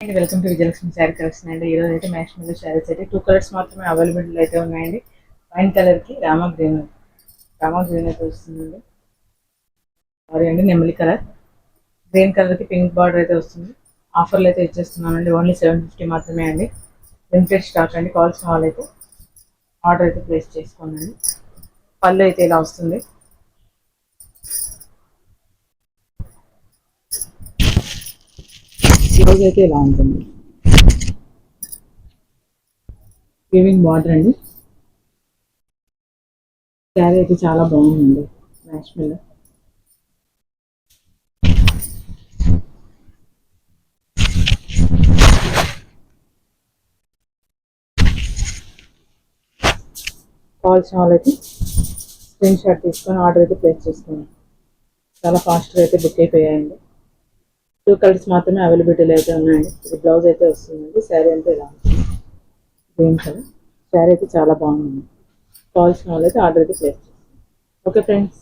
Welcome to Vijayalakshmi sari collection అండి. ఈరోజు అయితే మ్యాష్ మీద శారీస్ అయితే 2 కలర్స్ మాత్రమే అవైలబుల్ అయితే ఉన్నాయండి. వైన్ కలర్కి రామా గ్రీన్ అయితే వస్తుందండి. సారీ అండి, నెమలి కలర్. గ్రీన్ కలర్కి పింక్ బార్డర్ అయితే వస్తుంది. ఆఫర్లు అయితే ఇచ్చేస్తున్నానండి. ఓన్లీ 750 మాత్రమే అండి. లిమిటెడ్ స్టాక్ అండి. కావాల్సిన వాళ్ళు అయితే ఆర్డర్ అయితే ప్లేస్ చేసుకోండి. పళ్ళు అయితే ఇలా వస్తుంది. బ్లౌజ్ అయితే ఇలా ఉంటుంది. వీవింగ్ బార్డర్ అండి. శారీ అయితే చాలా బాగుందండి. మ్యాష్ మీద కావాల్సిన వాళ్ళైతే స్క్రీన్ షాట్ తీసుకొని ఆర్డర్ అయితే ప్లేస్ చేసుకోండి. చాలా ఫాస్ట్గా అయితే బుక్ అయిపోయాయండి. 2 కలర్స్ మాత్రమే అవైలబిలిటీలో అయితే ఉన్నాయండి. ఇది బ్లౌజ్ అయితే వస్తుందండి. శారీ అంటే ఇలా ఉంటుంది. గ్రీన్ కలర్ శారీ అయితే చాలా బాగుంది. కావాల్సిన వాళ్ళైతే ఆర్డర్ అయితే ప్లేస్ చేసుకోండి. Okay friends.